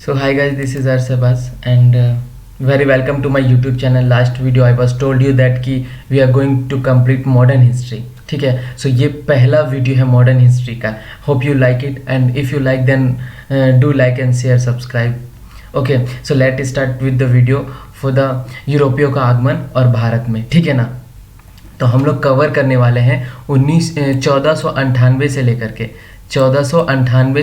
So hi guys, this is Arsabas and very welcome to my YouTube channel. Last video I was told you that कि we are going to complete modern history. ठीक है, so ये पहला video है modern history का. Hope you like it and if you like then do like and share subscribe. Okay, so let start with the video for the यूरोपियों का आगमन और भारत में. ठीक है ना, तो हम लोग कवर करने वाले हैं 1498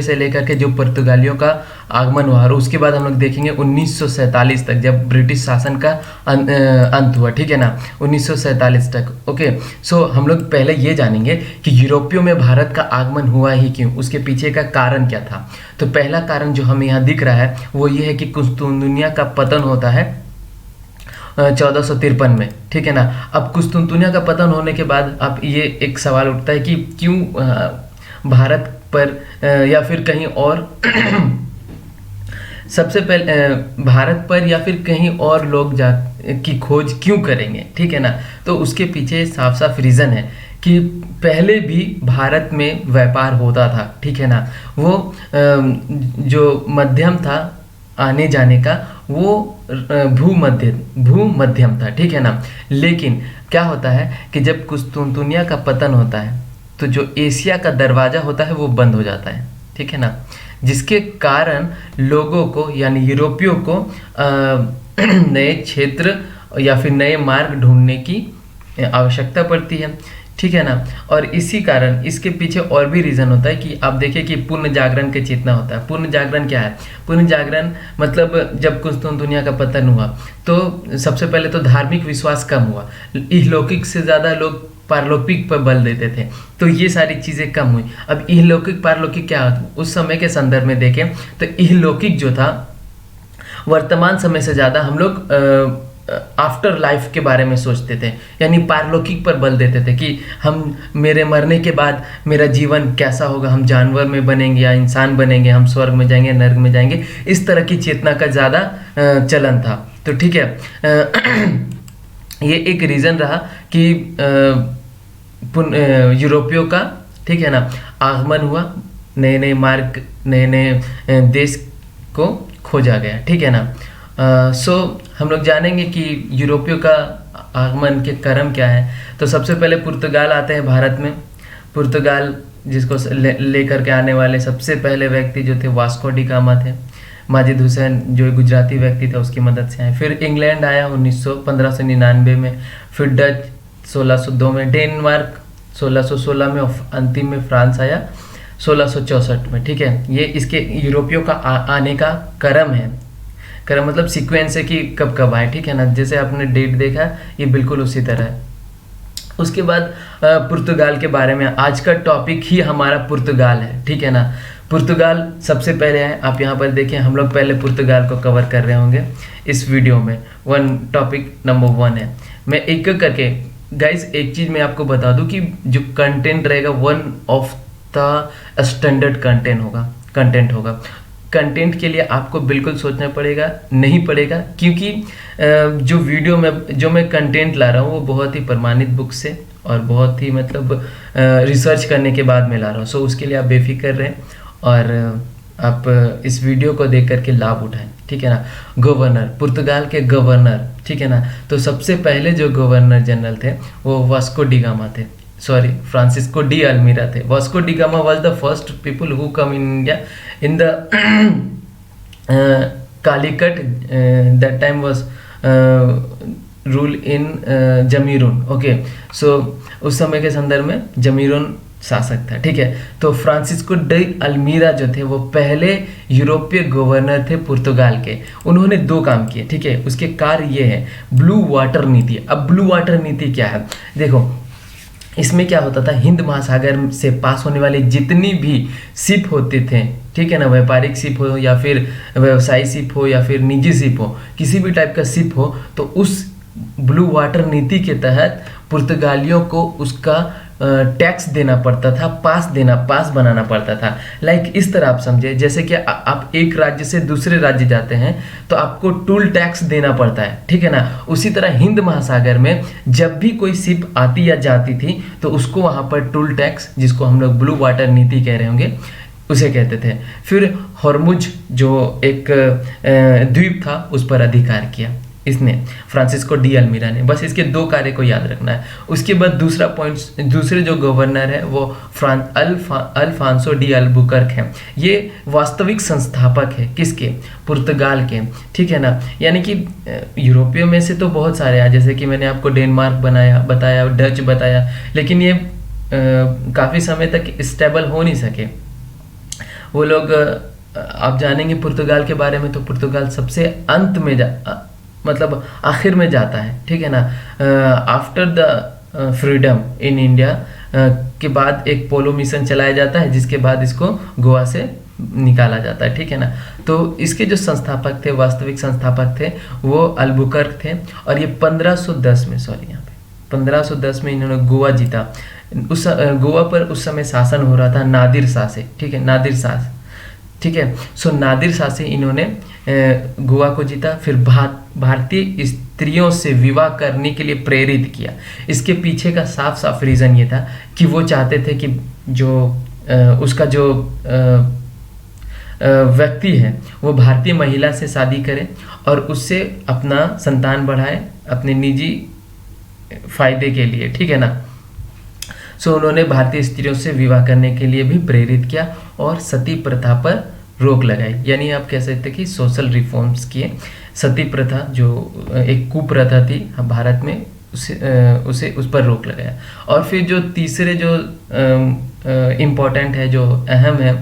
से लेकर के जो पुर्तगालियों का आगमन हुआ, और उसके बाद हम लोग देखेंगे 1947 तक जब ब्रिटिश शासन का अंत हुआ. ठीक है ना, 1947 तक. ओके, सो हम लोग पहले ये जानेंगे कि यूरोपियों में भारत का आगमन हुआ ही क्यों, उसके पीछे का कारण क्या था. तो पहला कारण जो हमें यहाँ दिख रहा है वो ये है कि कुस्तुनतुनिया का पतन होता है 1453 में. ठीक है ना, अब कुस्तुनतुनिया का पतन होने के बाद अब ये एक सवाल उठता है कि क्यों भारत पर या फिर कहीं और सबसे पहले भारत पर या फिर कहीं और लोग की खोज क्यों करेंगे. ठीक है ना, तो उसके पीछे साफ साफ रीज़न है कि पहले भी भारत में व्यापार होता था. ठीक है ना, वो जो मध्यम था आने जाने का वो भूमध्यम था. ठीक है ना, लेकिन क्या होता है कि जब कुस्तुनतुनिया का पतन होता है तो जो एशिया का दरवाज़ा होता है वो बंद हो जाता है. ठीक है ना, जिसके कारण लोगों को यानी यूरोपियों को नए क्षेत्र या फिर नए मार्ग ढूंढने की आवश्यकता पड़ती है. ठीक है ना, और इसी कारण इसके पीछे और भी रीज़न होता है कि आप देखिए कि पुण्य जागरण के चेतना होता है. पुण्य जागरण क्या है? पुण्य जागरण मतलब जब कुस्तुनतुनिया का पतन हुआ तो सबसे पहले तो धार्मिक विश्वास कम हुआ, इहलौकिक से ज़्यादा लोग पारलौकिक पर बल देते थे, तो ये सारी चीज़ें कम हुई. अब इहलौकिक पारलौकिक क्या होता है उस समय के संदर्भ में देखें तो इहलौकिक जो था वर्तमान समय से ज़्यादा हम लोग आफ्टर लाइफ के बारे में सोचते थे, यानी पारलौकिक पर बल देते थे कि हम मेरे मरने के बाद मेरा जीवन कैसा होगा, हम जानवर में बनेंगे या इंसान बनेंगे, हम स्वर्ग में जाएंगे नर्क में जाएंगे, इस तरह की चेतना का ज़्यादा चलन था. तो ठीक है, ये एक रीज़न रहा कि यूरोपियों का, ठीक है ना, आगमन हुआ, नए नए मार्ग नए नए देश को खोजा गया. ठीक है ना, सो हम लोग जानेंगे कि यूरोपियों का आगमन के क्रम क्या है. तो सबसे पहले पुर्तगाल आते हैं भारत में. पुर्तगाल जिसको लेकर के आने वाले सबसे पहले व्यक्ति जो थे वास्को डी गामा थे. माजिद हुसैन जो गुजराती व्यक्ति था उसकी मदद से आए. फिर इंग्लैंड आया 1599 में, फिर डच 1602 में, डेनमार्क 1616 में, अंतिम में फ्रांस आया 1664 में. ठीक है, ये इसके यूरोपियों का आने का क्रम है. क्रम मतलब सीक्वेंस है कि कब कब आए. ठीक है ना, जैसे आपने डेट देखा ये बिल्कुल उसी तरह है. उसके बाद पुर्तगाल के बारे में, आज का टॉपिक ही हमारा पुर्तगाल है. ठीक है ना, पुर्तगाल सबसे पहले है. आप यहाँ पर देखें, हम लोग पहले पुर्तगाल को कवर कर रहे होंगे इस वीडियो में. टॉपिक नंबर 1 है. मैं एक एक करके गाइस एक चीज़ मैं आपको बता दूं कि जो कंटेंट रहेगा one of the standard content होगा. कंटेंट के लिए आपको बिल्कुल सोचना पड़ेगा नहीं पड़ेगा, क्योंकि जो वीडियो में जो मैं कंटेंट ला रहा हूँ वो बहुत ही प्रमाणित बुक से और बहुत ही मतलब रिसर्च करने के बाद मैं ला रहा हूँ. सो उसके लिए आप बेफिक्र रहें और आप इस वीडियो को देख करके लाभ उठाएं. ठीक है ना, गवर्नर, पुर्तगाल के गवर्नर. ठीक है ना, तो सबसे पहले जो गवर्नर जनरल थे वो वास्को डी गामा थे, फ्रांसिस्को डी अल्मीरा थे. Vasco D gamma was the first people who come in India in the Calicut. That time was rule in जमीरून. ओके, सो उस समय के संदर्भ में जमीरून शासक था. ठीक है, तो फ्रांसिस्को डी अल्मीरा जो थे वो पहले यूरोपीय गवर्नर थे पुर्तगाल के. उन्होंने 2 काम किए. ठीक है, उसके कार्य ये है ब्लू वाटर नीति. अब ब्लू वाटर नीति क्या है देखो, इसमें क्या होता था, हिंद महासागर से पास होने वाले जितनी भी शिप होते थे, ठीक है ना, व्यापारिक शिप हो या फिर व्यवसायी शिप हो या फिर निजी शिप हो, किसी भी टाइप का शिप हो, तो उस ब्लू वाटर नीति के तहत पुर्तगालियों को उसका टैक्स देना पड़ता था, पास बनाना पड़ता था. लाइक इस तरह आप समझे, जैसे कि आप एक राज्य से दूसरे राज्य जाते हैं तो आपको टूल टैक्स देना पड़ता है. ठीक है ना, उसी तरह हिंद महासागर में जब भी कोई शिप आती या जाती थी तो उसको वहाँ पर टूल टैक्स, जिसको हम लोग ब्लू वाटर नीति कह रहे होंगे, उसे कहते थे. फिर हॉर्मुज जो एक द्वीप था उस पर अधिकार किया इसने, फ्रांसिस्को डी अल्मीरा ने। बस इसके 2 कार्य को याद रखना है। उसके बाद दूसरा पॉइंट, दूसरे जो गवर्नर है वो अल्फांसो डी अल्बुकर्क है। ये वास्तविक संस्थापक है किसके? पुर्तगाल के, ठीक है ना। यानी कि यूरोपियों में से तो बहुत सारे हैं, जैसे कि मैंने आपको डेनमार्क बताया, डच बताया, लेकिन ये काफ़ी समय तक स्टेबल हो नहीं सके वो लोग। आप जानेंगे पुर्तगाल के बारे में तो पुर्तगाल सबसे अंत में मतलब आखिर में जाता है, ठीक है ना। After the freedom in India के बाद एक पोलो मिशन चलाया जाता है, जिसके बाद इसको गोवा से निकाला जाता है, ठीक है ना। तो इसके जो संस्थापक थे, वास्तविक संस्थापक थे, वो अल्बुकर्क थे। और ये 1510 में, सॉरी यहाँ पे 1510 में इन्होंने गोवा जीता। उस गोवा पर उस समय शासन हो रहा था नादिर शाह से, ठीक है, नादिर शाह, ठीक है। सो नादिर शाह से इन्होंने गोवा को जीता। फिर भारतीय स्त्रियों से विवाह करने के लिए प्रेरित किया। इसके पीछे का साफ साफ रीज़न ये था कि वो चाहते थे कि जो उसका जो व्यक्ति है वो भारतीय महिला से शादी करे और उससे अपना संतान बढ़ाए अपने निजी फायदे के लिए, ठीक है ना। सो उन्होंने भारतीय स्त्रियों से विवाह करने के लिए भी प्रेरित किया और सती प्रथा पर रोक लगाई। यानी आप कह सकते कि सोशल रिफॉर्म्स किए। सती प्रथा जो एक कुप्रथा थी भारत में, उसे उस पर रोक लगाया। और फिर जो तीसरे जो इम्पोर्टेंट है, जो अहम है,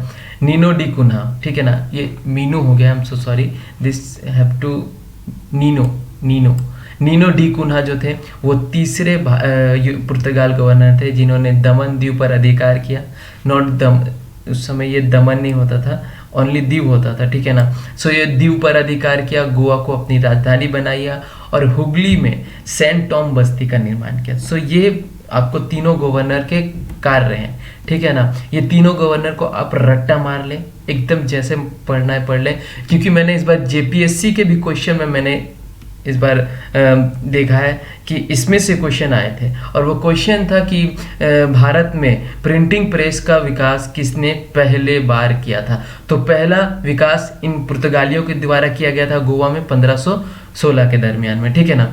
नीनो डी कुन्हा, ठीक है ना। ये मीनू हो गया, I am so sorry, this have to Nino de Cunha जो थे वो तीसरे पुर्तगाल गवर्नर थे जिन्होंने दमन द्वीप पर अधिकार किया। नॉट दम, उस समय ये दमन नहीं होता था, ओनली दीव होता था, ठीक है ना। सो ये दीव पर अधिकार किया, गोवा को अपनी राजधानी बनाया और हुगली में सेंट टॉम बस्ती का निर्माण किया। सो ये आपको तीनों गवर्नर के कार्य हैं, ठीक है ना। ये तीनों गवर्नर को आप रट्टा मार लें, एकदम जैसे पढ़ना है पढ़ लें, क्योंकि मैंने इस बार जेपीएससी के भी क्वेश्चन में मैंने इस बार देखा है कि इसमें से क्वेश्चन आए थे। और वो क्वेश्चन था कि भारत में प्रिंटिंग प्रेस का विकास किसने पहले बार किया था। तो पहला विकास इन पुर्तगालियों के द्वारा किया गया था गोवा में 1516 के दरमियान में, ठीक है ना।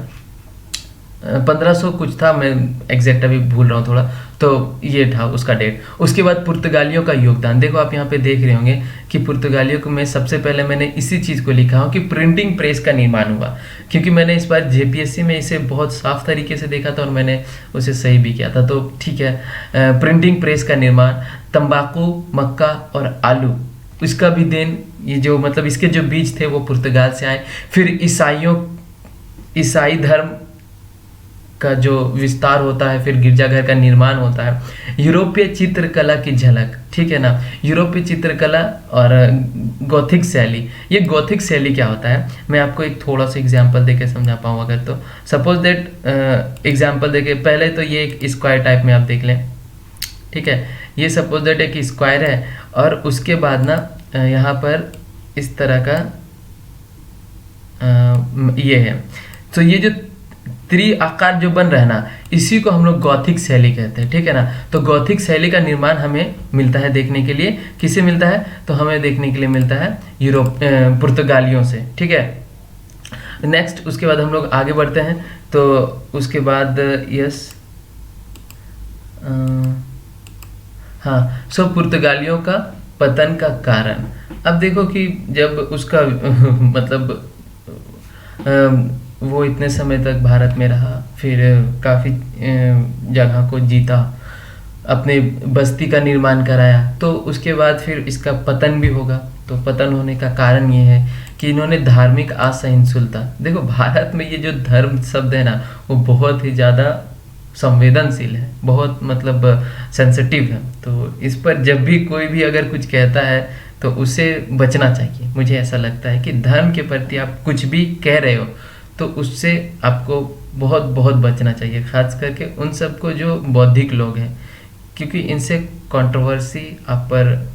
1500 कुछ था, मैं एग्जैक्ट अभी भूल रहा हूँ थोड़ा, तो ये था उसका डेट। उसके बाद पुर्तगालियों का योगदान देखो, आप यहाँ पे देख रहे होंगे कि पुर्तगालियों को मैं सबसे पहले मैंने इसी चीज़ को लिखा हूँ कि प्रिंटिंग प्रेस का निर्माण हुआ, क्योंकि मैंने इस बार जेपीएससी में इसे बहुत साफ तरीके से देखा था और मैंने उसे सही भी किया था। तो ठीक है, प्रिंटिंग प्रेस का निर्माण, तंबाकू, मक्का और आलू, इसका भी देन, ये जो मतलब इसके जो बीज थे वो पुर्तगाल से आए। फिर ईसाई धर्म का जो विस्तार होता है, फिर गिरजाघर का निर्माण होता है, यूरोपीय चित्रकला की झलक, ठीक है ना। यूरोपीय चित्रकला और गॉथिक शैली। ये गॉथिक शैली क्या होता है, मैं आपको एक थोड़ा सा एग्जांपल देके समझा पाऊँ अगर, तो सपोज दैट एग्जांपल देके, पहले तो ये एक स्क्वायर टाइप में आप देख लें, ठीक है। ये सपोज दैट एक स्क्वायर है और उसके बाद ना यहाँ पर इस तरह का ये है। तो ये जो आकार जो बन रहा है ना, इसी को हम लोग गॉथिक शैली कहते हैं, ठीक है ना। तो गॉथिक शैली का निर्माण हमें मिलता है देखने के लिए, किससे मिलता है, तो हमें देखने के लिए मिलता है पुर्तगालियों से, ठीक है। नेक्स्ट उसके बाद हम लोग आगे बढ़ते हैं, तो उसके बाद यस, हाँ, सो पुर्तगालियों का पतन का कारण। अब देखो कि जब उसका मतलब वो इतने समय तक भारत में रहा, फिर काफ़ी जगह को जीता, अपने बस्ती का निर्माण कराया, तो उसके बाद फिर इसका पतन भी होगा। तो पतन होने का कारण ये है कि इन्होंने धार्मिक असहिष्णुता, देखो भारत में ये जो धर्म शब्द है ना वो बहुत ही ज़्यादा संवेदनशील है, बहुत मतलब सेंसिटिव है। तो इस पर जब भी कोई भी अगर कुछ कहता है तो उसे बचना चाहिए। मुझे ऐसा लगता है कि धर्म के प्रति आप कुछ भी कह रहे हो तो उससे आपको बहुत बहुत बचना चाहिए, खास करके उन सबको जो बौद्धिक लोग हैं, क्योंकि इनसे कंट्रोवर्सी आप पर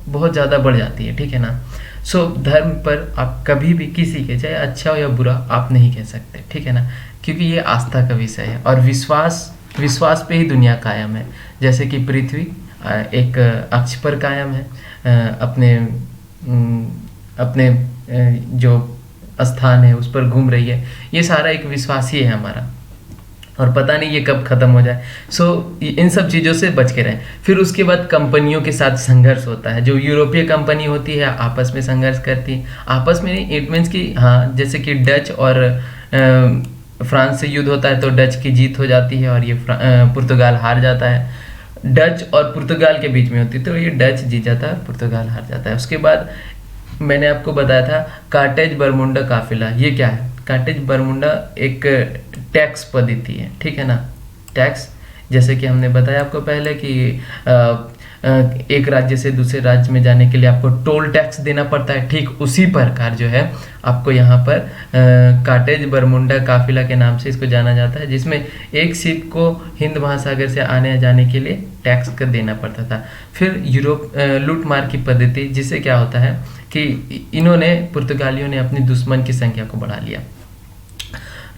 बहुत ज़्यादा बढ़ जाती है, ठीक है ना। सो धर्म पर आप कभी भी किसी के, चाहे अच्छा हो या बुरा, आप नहीं कह सकते, ठीक है ना, क्योंकि ये आस्था का विषय है और विश्वास पे ही दुनिया कायम है। जैसे कि पृथ्वी एक अक्ष पर कायम है, अपने अपने जो स्थान है उस पर घूम रही है। ये सारा एक विश्वास ही है हमारा, और पता नहीं ये कब ख़त्म हो जाए। सो इन सब चीज़ों से बच के रहें। फिर उसके बाद कंपनियों के साथ संघर्ष होता है। जो यूरोपीय कंपनी होती है आपस में संघर्ष करती है, आपस में नहीं, इट मीन्स कि हाँ, जैसे कि डच और फ्रांस से युद्ध होता है तो डच की जीत हो जाती है और ये पुर्तगाल हार जाता है। डच और पुर्तगाल के बीच में होती है तो ये डच जीत जाता है, पुर्तगाल हार जाता है। उसके बाद मैंने आपको बताया था कार्टेज बरमुंडा काफिला। ये क्या है? कार्टेज बरमुंडा एक टैक्स पद्धति है, ठीक है ना। टैक्स, जैसे कि हमने बताया आपको पहले कि एक राज्य से दूसरे राज्य में जाने के लिए आपको टोल टैक्स देना पड़ता है, ठीक उसी प्रकार जो है आपको यहाँ पर कार्टेज बरमुंडा काफिला के नाम से इसको जाना जाता है, जिसमें एक शिप को हिंद महासागर से आने जाने के लिए टैक्स कर देना पड़ता था। फिर यूरोप लूटमार की पद्धति, जिससे क्या होता है कि इन्होंने, पुर्तगालियों ने अपनी दुश्मन की संख्या को बढ़ा लिया,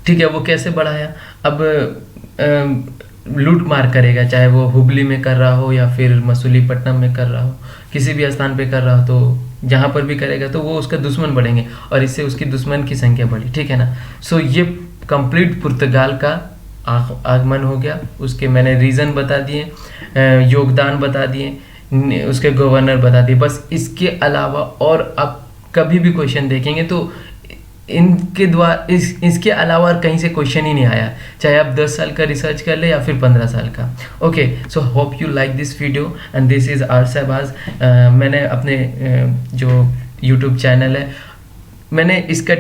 ठीक है। वो कैसे बढ़ाया? अब लूट मार करेगा, चाहे वो हुबली में कर रहा हो या फिर मसूलीपट्टनम में कर रहा हो, किसी भी स्थान पे कर रहा हो, तो जहाँ पर भी करेगा तो वो उसका दुश्मन बढ़ेंगे और इससे उसकी दुश्मन की संख्या बढ़ी, ठीक है ना। सो ये कंप्लीट पुर्तगाल का आगमन हो गया। उसके मैंने रीज़न बता दिए, योगदान बता दिए, उसके गवर्नर बता दिए। बस इसके अलावा और आप कभी भी क्वेश्चन देखेंगे तो इनके द्वारा इसके अलावा और कहीं से क्वेश्चन ही नहीं आया, चाहे आप 10 साल का रिसर्च कर ले या फिर 15 साल का। Okay, so hope you like this video and this is R Shahbaz. मैंने अपने जो यूट्यूब चैनल है, मैंने इसका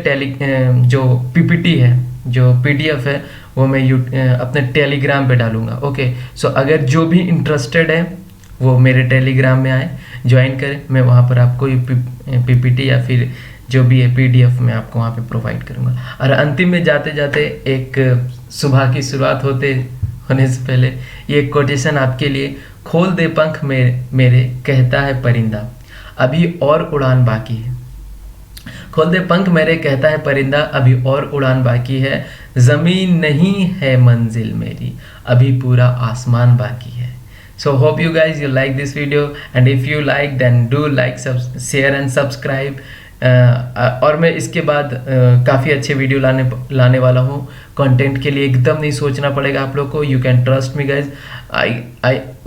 जो पीपीटी है, जो पीडीएफ है, वो मैं अपने टेलीग्राम पे डालूंगा। ओके, सो अगर जो भी इंटरेस्टेड है वो मेरे टेलीग्राम में आए, ज्वाइन करें। मैं वहाँ पर आपको ये पीपीटी या फिर जो भी है पीडीएफ में आपको वहाँ पे प्रोवाइड करूँगा। और अंतिम में जाते जाते एक सुबह की शुरुआत होने से पहले ये कोटेशन आपके लिए, खोल दे पंख मेरे कहता है परिंदा, अभी और उड़ान बाकी है। खोल दे पंख मेरे कहता है परिंदा, अभी और उड़ान बाकी है। ज़मीन नहीं है मंजिल मेरी, अभी पूरा आसमान बाकी है। So hope you guys you like this video, and if you like then do like, share and subscribe। और मैं इसके बाद काफ़ी अच्छे वीडियो लाने वाला हूँ। कंटेंट के लिए एकदम नहीं सोचना पड़ेगा आप लोग को, you can trust me guys.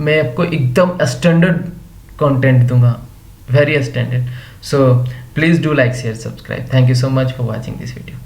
मैं आपको एकदम स्टैंडर्ड कंटेंट दूंगा, very standard. So please do like, share, subscribe. Thank you so much for watching this video.